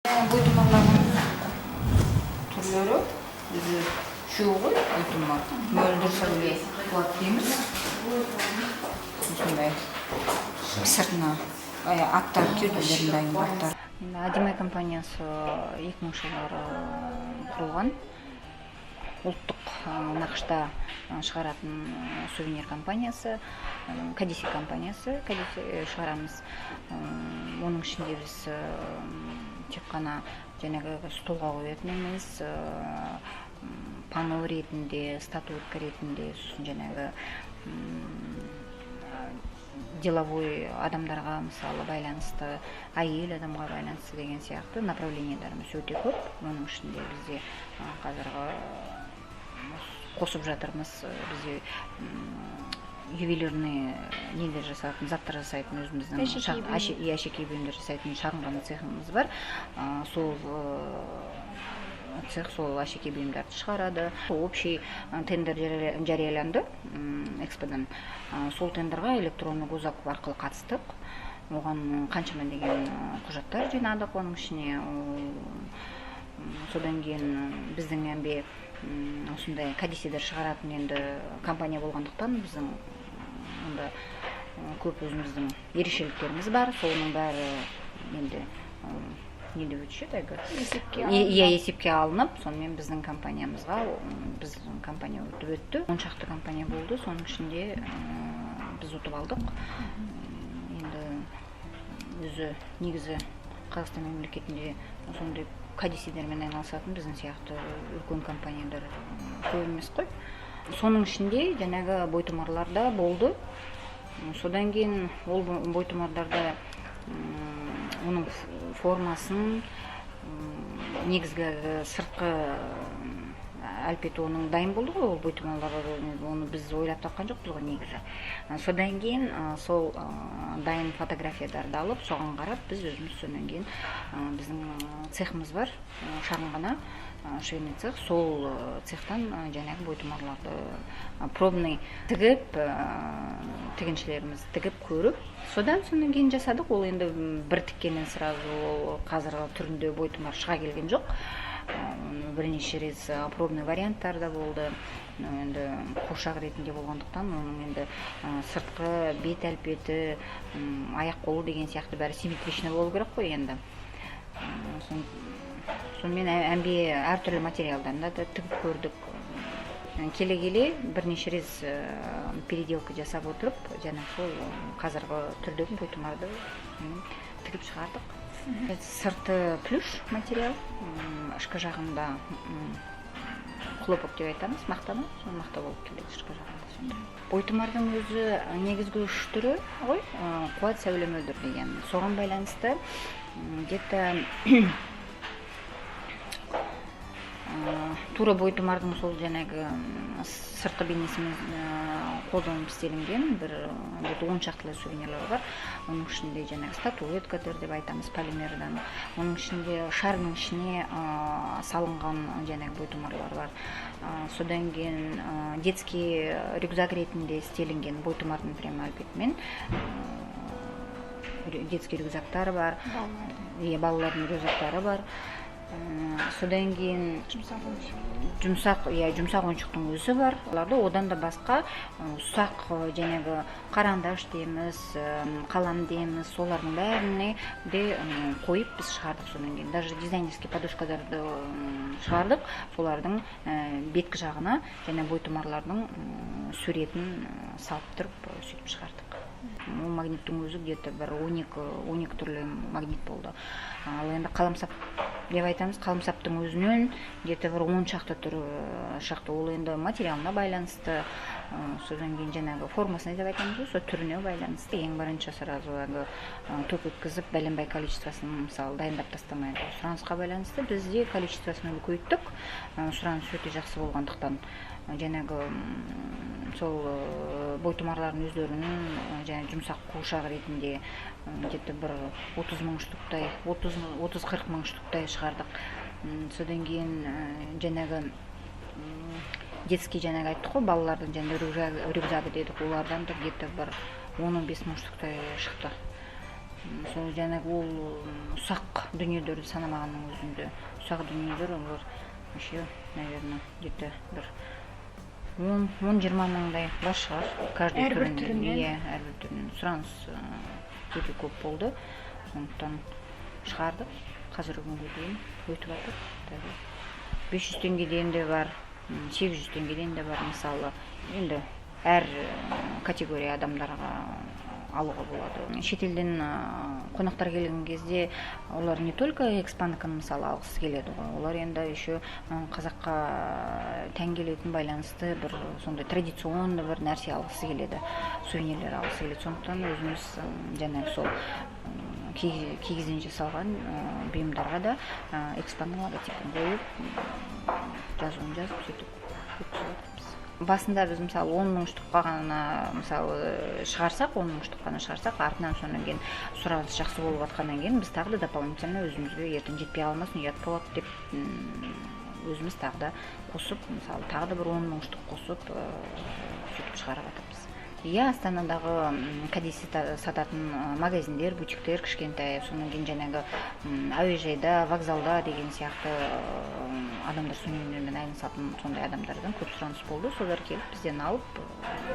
Бойтумарлардын түрлөрү үшөө ғой бойтумар. Мөлдүрсө эле кылат дейбиз. Ушундай сыртына аттар түрдүлөрүн дайындаттар. Адимай компаниясы 2000-жылдары курулган. Улуттук накышта чыгаратын сувенир компаниясы, Кадиси компаниясы, Кадиси чыгарамыз. Мунун ичинде биз тек гана жанагы столго коётун эмес, панно ретинде, статуэтка ретинде, жанагы деловой адамдарга мисалы байланыштуу, айыл адамга байланыштуу деген сыяктуу направленияларыбыз өтө көп. Мунун ичинде бизде азыркы косуп жатырмыз. Бизде ювелирный нелер жасайтын, заттар жасайтын өзүбүздүн ашекей буюмдар жасайтын чагын гана цехыбыз бар. Сол цех сол ашекей буюмдарды чыгарады. Общий тендер жарыяланды Эксподан. Сол тендерге электронный гузак аркылуу катыштык. Оган канчама деген кужаттар жыйнадык онун ичине. Содан кийин биздин эмби ушундай Кадисидер чыгаратын энди компания болгондуктан биздин мында көп өзүбүздүн ерекшеликтерибиз бар. Сонун баары энди не деп өтүшөт эсепке алынып, сонун биздин компаниябызга биздин компания өтүп өттү. 10 чакты компания болду. Сонун ичинде биз утуп алдык. Энди өзү негизи Кыргызстан мамлекетинде ошондой Кадисидер менен айналышатын биздин сыяктуу үлкөн компаниялар көп эмес кой. Сонун ичинде жанагы бойтумарларда болду. Содан кийин ол бойтумарларда онун формасын, негизги сырткы алпети онун дайын болду го, ол бойтумарлар ону биз ойлоп тапкан жокпуз го негизи. Содан кийин сол дайын фотографияларды алып, согон карап биз өзүбүз сонун кийин биздин цехыбыз бар, шагын гана швейный цех, сол цехтан жанагы бойтумарларды пробный тигип, тигинчилерибиз тигип көрүп, содан кийин жасадык. Ол энди бир тиккенден сразу азыркы түрүндө бойтумар чыга келген жок. Бир нече рет пробный варианттар да болду. Энди куршак ретинде болгондуктан анын энди сырткы бет алпети, аяк колу деген сыяктуу баары симметричный болуу керек го энди. Сонун менен эмби ар түрдүү материалдан да тигип көрдүк. Келе бир нече рет переделка жасап отуруп, жана сол азыркы түрдөгү бойтумарды тигип чыгардык. Сырты плюш материал, ышкы жагында хлопок деп айтамыз, мактаны, ошол макта болуп келет ышкы жагында сондай. Бойтумардын өзү негизги үч түрү ой, кубат сөйлөмөдүр деген. Согон байланыштуу где-то туура бойтумардын сол жанагы сырткы бейнеси колдонуп иштелинген бир 10 чакты сувенирлер бар. Онун ичинде жанагы статуэткадыр деп айтамыз, полимерден. Онун ичинде шарнын ичине салынган жанагы бойтумарлар бар. Содан кийин детский рюкзак ретинде истелинген бойтумардын прямо алпетимен детский рюкзактар бар. Балалардын рюкзактары бар. Содан кийин жумсак оюнчуктун өзү бар. Аларда одан да башка усак жанагы карандаш деймиз, калам деймиз, солардын баарыны коюп биз чыгардык. Содан кийин даже дизайнерский подушкаларды чыгардык. Солардын бетки жагына жана бойтумарлардын сүрөтүн салып туруп сөйтүп чыгардык. Магниттин өзү где-то бир 12 түрлүү магнит болду. Ал энди каламсап деп айтамыз, каламсаптын өзүнөн где-то бир 10 чакты түрү чыкты. Ол энди материалына байланыштуу, содан кийин жанагы формасына деп айтамыз, ошо түрүнө байланыштуу. Эң биринчи сразу топ өткөзүп, даленбай количествосын мисалы дайындап тастамай, суранышка байланыштуу бизде количествосын көйттүк. Сураныш өтө жакшы болгондуктан жанагы сол бойтумарлардын өздөрүнүн жана жумсак куушак ретинде где-то бир 30 миң штуктай, 30-40 миң штуктай чыгардык. Содан кийин жанагы детский жанагы айттык го, балалардын жанагы рюкзагы дедик, улардан да где-то бир 10-15 миң штуктай чыкты. Сол жанагы бул усак дүнүйөлөрдү санамаганын өзүндө усак дүнүйөлөр олар еще, наверное, где-то бир 10-20 мыңдай бар шығар. Каждый түрүнөн, ар бир түрүнөн сураныс өтө көп болду. Сондықтан шығардық. Қазіргі күнге дейін өтіп жатыр. 500 теңгеден де бар, 800 теңгеден де бар. Мысалы, енді әр категория адамдарға алуға болады. Шетелден қонақтар келген кезде олар не только экспанканы мысалы алғысы келеді ғой, олар енді еще қазаққа тән келетін байланысты бір сондай традиционный бір нәрсе алғысы келеді, сувенирлер алғысы келеді. Сондықтан өзіміз жаңағы сол кигізден жасалған бұйымдарға да экспанның логотипін қойып, жазуын жазып сөйтіп басында біз мысалы 10 мың штукка ғана мысалы шығарсақ, 10 мың штук қана шығарсақ, артынан сонан кейін сұраныс жақсы болып жатқаннан кейін біз тағы да дополнительно өзімізге ертең жетпей қалмасын, ұят болады деп өзіміз тағы да қосып, мысалы тағы да бір 10 мың штук қосып сөйтіп шығарып жатырмыз. Иә, Астанадағы кәдесіз сататын магазиндер, бутиктер кішкентай, сонан кейін жаңағы әуежайда, вокзалда деген сияқты адамдар сувенирмен айналысатын сондай адамдардан көп сұраныс болды. Солар келіп бізден алып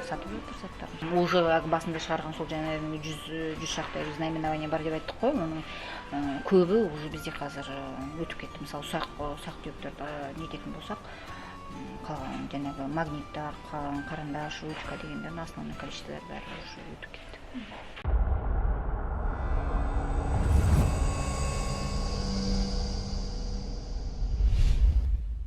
сатып жатыр заттарын. Уже басында шығарған сол жаңағы 100 шақты наименование бар деп айттық қой, оның көбі уже бізде қазір өтіп кетті. Мысалы ұсақ түйектерді нететін болсақ, қалған жаңағы магниттар, қарандаш, ручка дегендердің основной количестволары бәрі уже өтіп кетті.